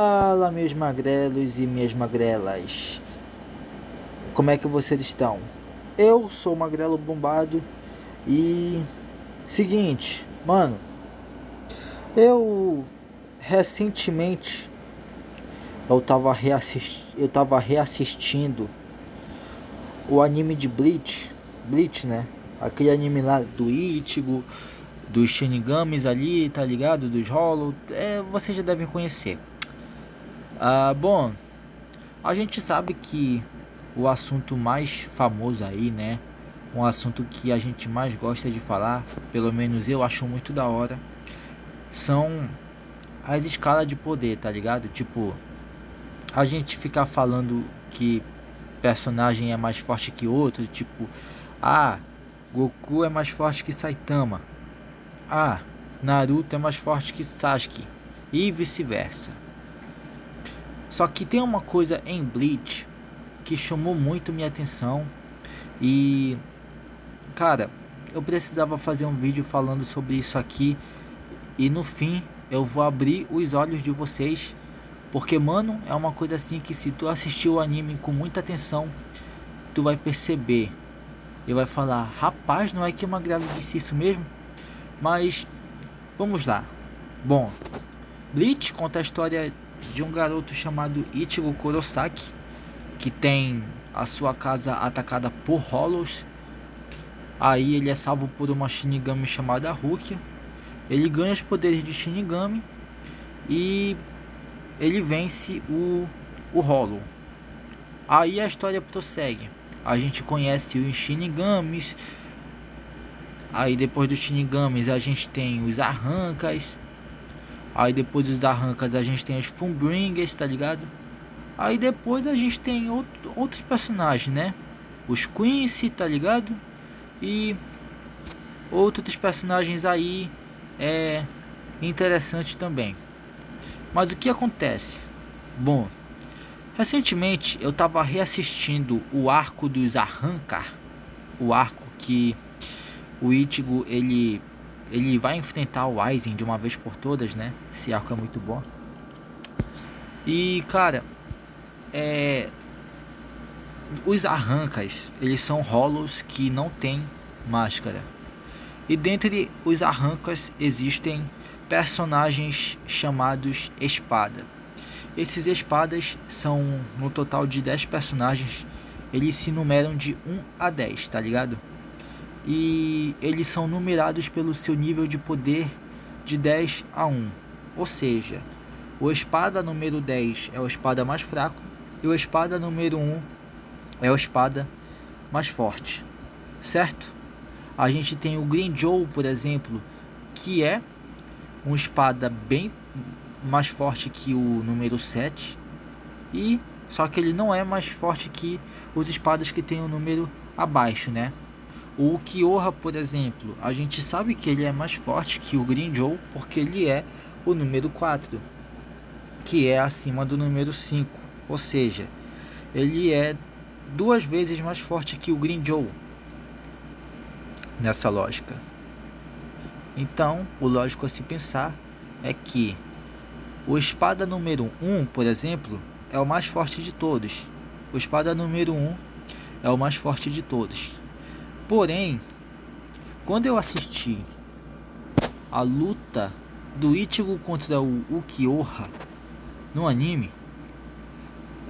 Fala, meus magrelos e minhas magrelas. Como é que vocês estão? Eu sou o Magrelo Bombado e seguinte, mano, eu recentemente eu tava reassistindo o anime de Bleach, né? Aquele anime lá do Ichigo, dos Shinigamis ali, tá ligado? Dos Hollow, vocês já devem conhecer. Bom, a gente sabe que o assunto mais famoso aí, né? Um assunto que a gente mais gosta de falar, pelo menos eu acho muito da hora, são as escalas de poder, tá ligado? Tipo, a gente ficar falando que personagem é mais forte que outro, tipo, ah, Goku é mais forte que Saitama, ah, Naruto é mais forte que Sasuke, e vice-versa. Só que tem uma coisa em Bleach que chamou muito minha atenção e, cara, eu precisava fazer um vídeo falando sobre isso aqui e no fim eu vou abrir os olhos de vocês, porque, mano, é uma coisa assim que se tu assistir o anime com muita atenção, tu vai perceber e vai falar, rapaz, não é que uma grávida disse isso mesmo? Mas vamos lá. Bom, Bleach conta a história de um garoto chamado Ichigo Kurosaki, que tem a sua casa atacada por Hollows. Aí ele é salvo por uma Shinigami chamada Rukia. Ele ganha os poderes de Shinigami e ele vence o Hollow. Aí a história prossegue. A gente conhece os Shinigamis. Aí depois dos Shinigamis a gente tem os Arrancas. Aí depois dos Arrancas a gente tem os Fullbringers, tá ligado? Aí depois a gente tem outros personagens, né? Os Quincy, tá ligado? E outros personagens aí é interessante também. Mas o que acontece? Bom, recentemente eu tava reassistindo o arco dos Arrancar, o arco que o Ichigo ele vai enfrentar o Aizen de uma vez por todas, né? Esse arco é muito bom. E cara, é os Arrancas, eles são Hollows que não tem máscara. E dentre os Arrancas existem personagens chamados Espada. Esses Espadas são no total de 10 personagens. Eles se numeram de 1 a 10, tá ligado? E eles são numerados pelo seu nível de poder de 10 a 1. Ou seja, o Espada número 10 é o Espada mais fraco e o Espada número 1 é o Espada mais forte, certo? A gente tem o Grimmjow, por exemplo, que é um espada bem mais forte que o número 7. E só que ele não é mais forte que os espadas que tem o número abaixo, né? O Kyoha, por exemplo, a gente sabe que ele é mais forte que o Grimmjow porque ele é o número 4, que é acima do número 5. Ou seja, ele é 2 vezes mais forte que o Grimmjow nessa lógica. Então, o lógico a se pensar é que o espada número 1, por exemplo, é o mais forte de todos. O espada número 1 é o mais forte de todos. Porém, quando eu assisti a luta do Ichigo contra o Ukiyoha no anime,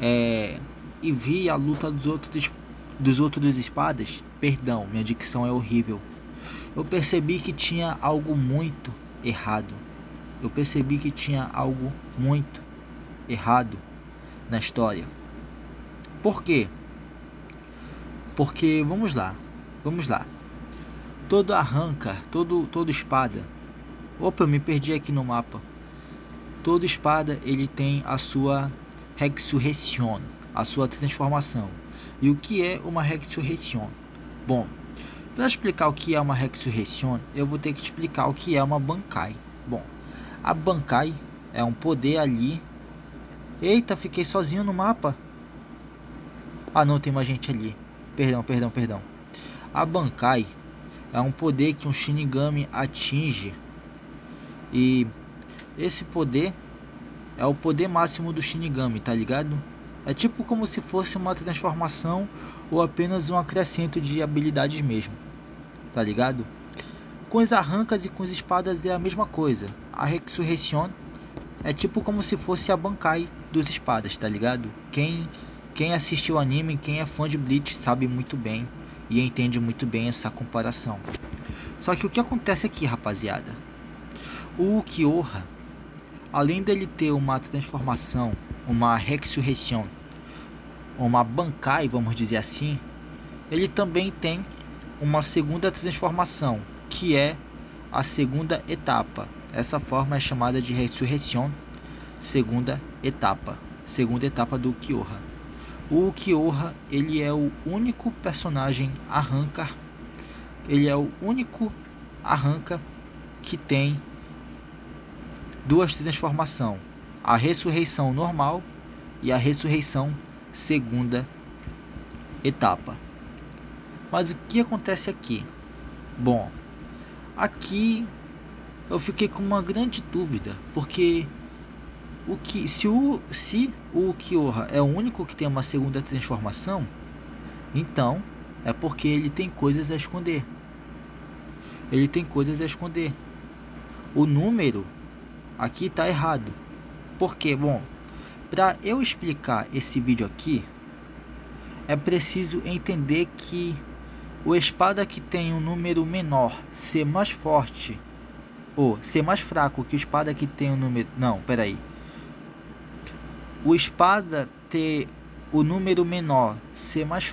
e vi a luta dos outros espadas, perdão, minha dicção é horrível. Eu percebi que tinha algo muito errado. Eu percebi que tinha algo muito errado na história. Por quê? Porque vamos lá. Todo arranca, todo espada. Opa, eu me perdi aqui no mapa. Todo espada ele tem a sua Resurrection, a sua transformação. E o que é uma Resurrection? Bom, para explicar o que é uma Resurrection, eu vou ter que explicar o que é uma Bankai. Bom, a Bankai é um poder ali. Eita, fiquei sozinho no mapa. Ah, não, tem mais gente ali. Perdão. A Bankai é um poder que um Shinigami atinge. E esse poder É o poder máximo do Shinigami, tá ligado? É tipo como se fosse uma transformação ou apenas um acrescento de habilidades mesmo, tá ligado? Com os arrancas e com as espadas é a mesma coisa. A Resurrection é tipo como se fosse a Bankai dos espadas, tá ligado? Quem assistiu o anime, quem é fã de Bleach sabe muito bem e entende muito bem essa comparação. Só que o que acontece aqui, rapaziada? O Ukiyoha, além dele ter uma transformação, uma Resurrection, uma Bankai, vamos dizer assim, ele também tem uma segunda transformação, que é a segunda etapa. Essa forma é chamada de Resurrection, segunda etapa do Ukiyoha. O Ukiyoha, ele é o único personagem arranca, ele é o único arranca que tem duas transformações, a ressurreição normal e a ressurreição segunda etapa. Mas o que acontece aqui? Bom, aqui eu fiquei com uma grande dúvida, porque se o Ukiyoha é o único que tem uma segunda transformação, então é porque ele tem coisas a esconder. Ele tem coisas a esconder. O número aqui está errado. Por quê? Bom, para eu explicar esse vídeo aqui, é preciso entender que o espada que tem um número menor ser mais forte ou ser mais fraco que o espada que tem um número... Não, peraí. O espada ter o número menor ser mais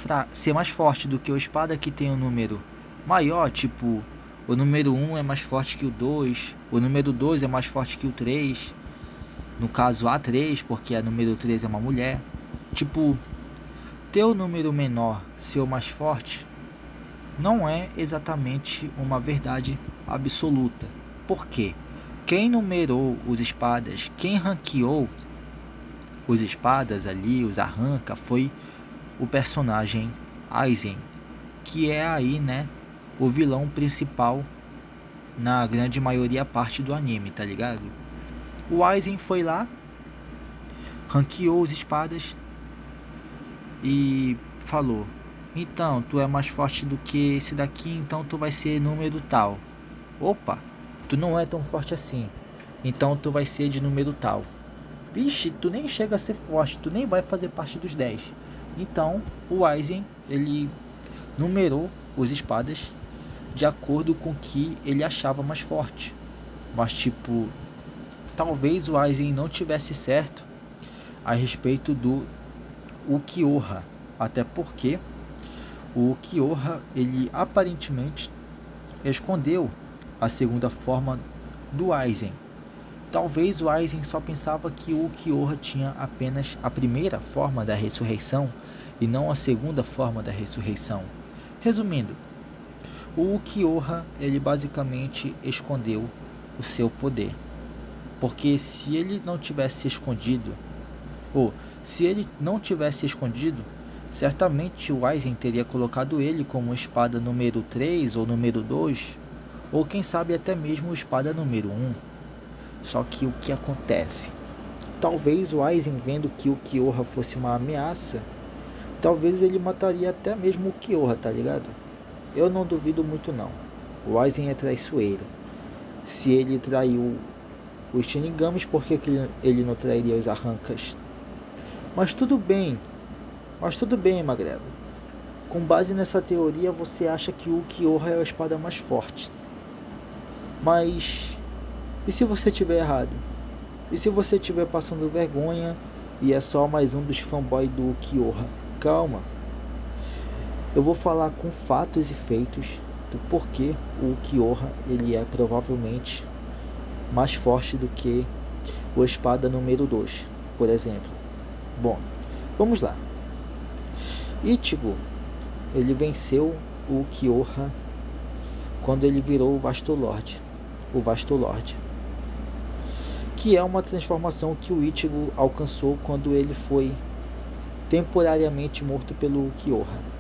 forte do que o espada que tem um número maior, tipo, o número 1 é mais forte que o 2, o número 2 é mais forte que o 3, no caso A3, porque a número 3 é uma mulher. Tipo, ter o número menor ser o mais forte não é exatamente uma verdade absoluta. Por quê? Quem numerou os espadas, quem ranqueou os espadas ali, os arranca, foi o personagem Aizen, que é aí, né, o vilão principal na grande maioria parte do anime, tá ligado? O Aizen foi lá, ranqueou os espadas e falou: então, tu é mais forte do que esse daqui, então tu vai ser número tal. Opa, tu não é tão forte assim, então tu vai ser de número tal. Vixe, tu nem chega a ser forte, tu nem vai fazer parte dos 10. Então, o Aizen, ele numerou os espadas de acordo com o que ele achava mais forte. Mas tipo, talvez o Aizen não tivesse certo a respeito do Ukiyoha, até porque o Ukiyoha, ele aparentemente escondeu a segunda forma do Aizen. Talvez o Aizen só pensava que o Ukiyoha tinha apenas a primeira forma da ressurreição e não a segunda forma da ressurreição. Resumindo, o Ukiyoha, ele basicamente escondeu o seu poder. Porque se ele não tivesse escondido, certamente o Aizen teria colocado ele como espada número 3 ou número 2, ou quem sabe até mesmo espada número 1. Só que o que acontece? Talvez o Aizen, vendo que o Ukiyoha fosse uma ameaça, talvez ele mataria até mesmo o Ukiyoha, tá ligado? Eu não duvido muito não. O Aizen é traiçoeiro. Se ele traiu os Shinigamis, por que ele não trairia os arrancas? Mas tudo bem, Magrelo. Com base nessa teoria, você acha que o Ukiyoha é a espada mais forte. Mas e se você estiver errado? E se você estiver passando vergonha e é só mais um dos fanboys do Ukiyoha? Calma. Eu vou falar com fatos e feitos do porquê o Ukiyoha, ele é provavelmente mais forte do que o espada número 2, por exemplo. Bom, vamos lá. Ichigo, ele venceu o Ukiyoha quando ele virou o Vasto Lord, que é uma transformação que o Ichigo alcançou quando ele foi temporariamente morto pelo Ukiyoha.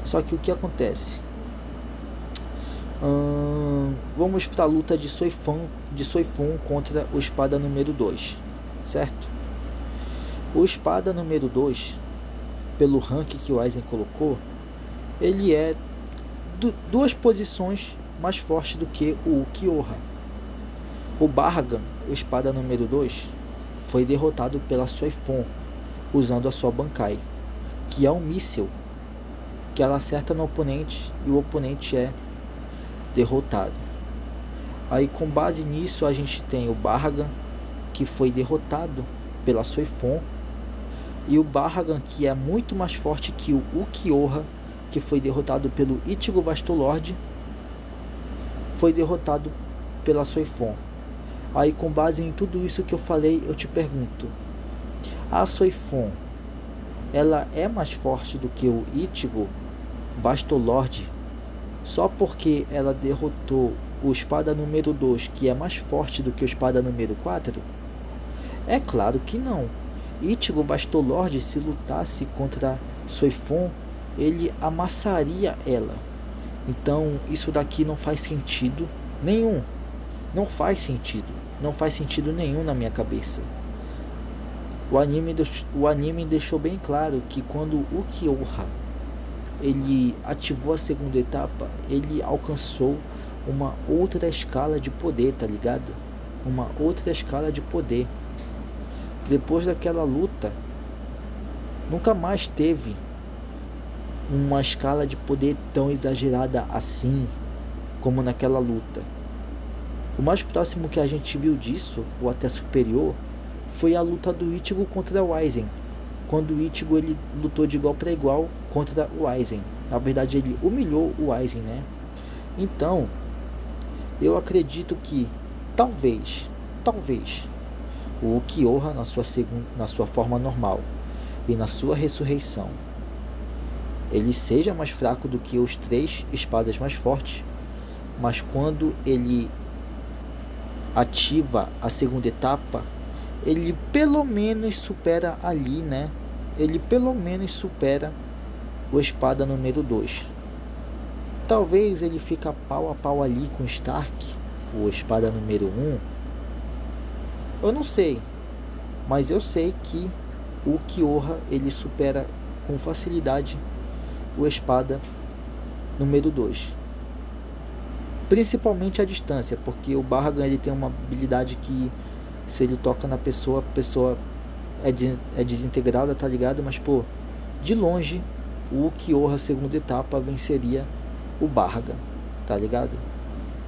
Só que o que acontece? vamos para a luta de Soifun contra o espada número 2, certo? O espada número 2, pelo rank que o Aizen colocou, ele é duas posições mais forte do que o Ukiyoha. O Barragan, o espada número 2, foi derrotado pela Soifun usando a sua Bankai, que é um míssil que ela acerta no oponente e o oponente é derrotado. Aí, com base nisso, a gente tem o Barragan, que foi derrotado pela Soifun, e o Barragan, que é muito mais forte que o Ukiyoha, que foi derrotado pelo Ichigo Bastolord, foi derrotado pela Soifun. Aí, com base em tudo isso que eu falei, eu te pergunto: a Soifun, ela é mais forte do que o Ichigo Bastolord só porque ela derrotou o espada número 2, que é mais forte do que o espada número 4? É claro que não. Ichigo Bastolord, se lutasse contra Soifun, ele amassaria ela. Então isso daqui não faz sentido nenhum. Não faz sentido. Não faz sentido nenhum na minha cabeça. O anime deixou bem claro que quando o Ukiyoha ele ativou a segunda etapa, ele alcançou uma outra escala de poder, tá ligado? Uma outra escala de poder. Depois daquela luta, nunca mais teve uma escala de poder tão exagerada assim como naquela luta. O mais próximo que a gente viu disso, ou até superior, foi a luta do Ichigo contra o Aizen, quando o Ichigo ele lutou de igual para igual contra o Aizen. Na verdade, ele humilhou o Aizen, né? Então, eu acredito que talvez o Ukiyoha na sua forma normal e na sua ressurreição, ele seja mais fraco do que os 3 espadas mais fortes, mas quando ele ativa a segunda etapa, ele pelo menos supera ali, né? Ele pelo menos supera o espada número 2. Talvez ele fica pau a pau ali com Stark, o espada número 1. Eu não sei, mas eu sei que o Ukiyoha ele supera com facilidade o espada número 2. Principalmente a distância, porque o Barragan ele tem uma habilidade que se ele toca na pessoa, a pessoa é desintegrada, tá ligado? Mas pô, de longe o Ukiyoha segunda etapa venceria o Barragan, tá ligado?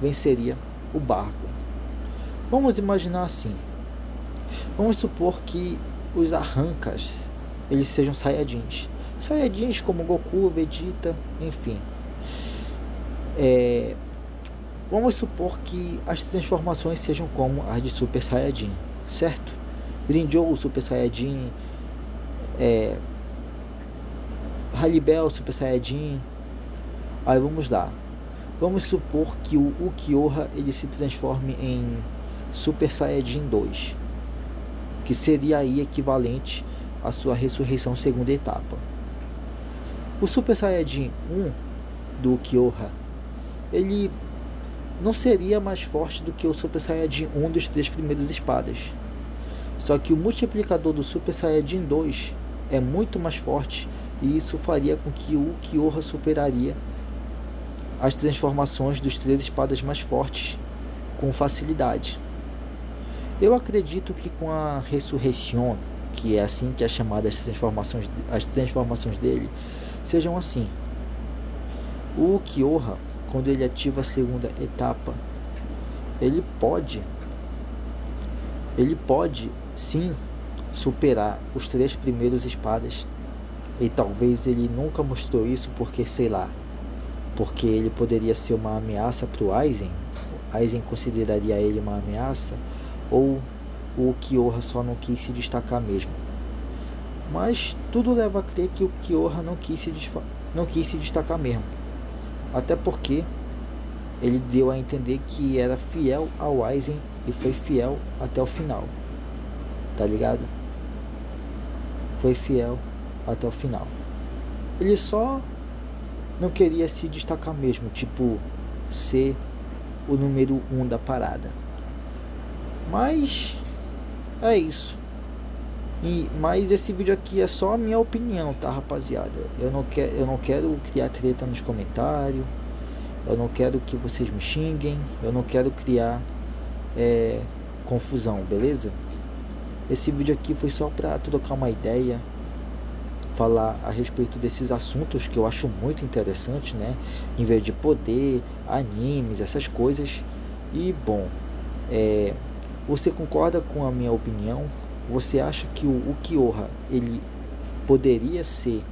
Venceria o Barragan. Vamos imaginar assim. Vamos supor que os Arrancas eles sejam Saiyajins. Saiyajins como Goku, Vegeta, enfim. Vamos supor que as transformações sejam como as de Super Saiyajin, certo? Grinjou Super Saiyajin, Halibel Super Saiyajin. Aí vamos lá. Vamos supor que o Ukiyoha ele se transforme em Super Saiyajin 2, que seria aí equivalente à sua ressurreição segunda etapa. O Super Saiyajin 1 do Ukiyoha, ele não seria mais forte do que o Super Saiyajin 1 dos 3 primeiros espadas. Só que o multiplicador do Super Saiyajin 2 é muito mais forte, e isso faria com que o Ukiyoha superaria as transformações dos 3 espadas mais fortes com facilidade. Eu acredito que com a ressurreição, que é assim que é chamada as transformações dele, sejam assim. O Ukiyoha, quando ele ativa a segunda etapa, ele pode sim superar os 3 primeiros espadas. E talvez ele nunca mostrou isso porque, sei lá, porque ele poderia ser uma ameaça para o Aizen. O Aizen consideraria ele uma ameaça, ou o Ukiyoha só não quis se destacar mesmo. Mas tudo leva a crer que o Ukiyoha não quis se destacar mesmo. Até porque ele deu a entender que era fiel ao Aizen e foi fiel até o final. Tá ligado? Foi fiel até o final. Ele só não queria se destacar mesmo, tipo, ser o número 1 da parada. Mas é isso. Mas esse vídeo aqui é só a minha opinião, tá, rapaziada? Eu não quero criar treta nos comentários. Eu não quero que vocês me xinguem. Eu não quero criar confusão, beleza? Esse vídeo aqui foi só pra trocar uma ideia, falar a respeito desses assuntos que eu acho muito interessante, né? Em vez de poder, animes, essas coisas. E bom, você concorda com a minha opinião? Você acha que o Ukiyoha, ele poderia ser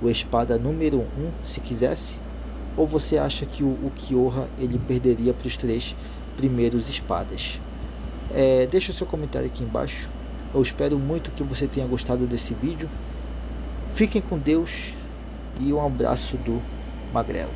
o espada número 1 se quisesse? Ou você acha que o Ukiyoha, ele perderia para os 3 primeiros espadas? Deixa o seu comentário aqui embaixo. Eu espero muito que você tenha gostado desse vídeo. Fiquem com Deus e um abraço do Magrelo.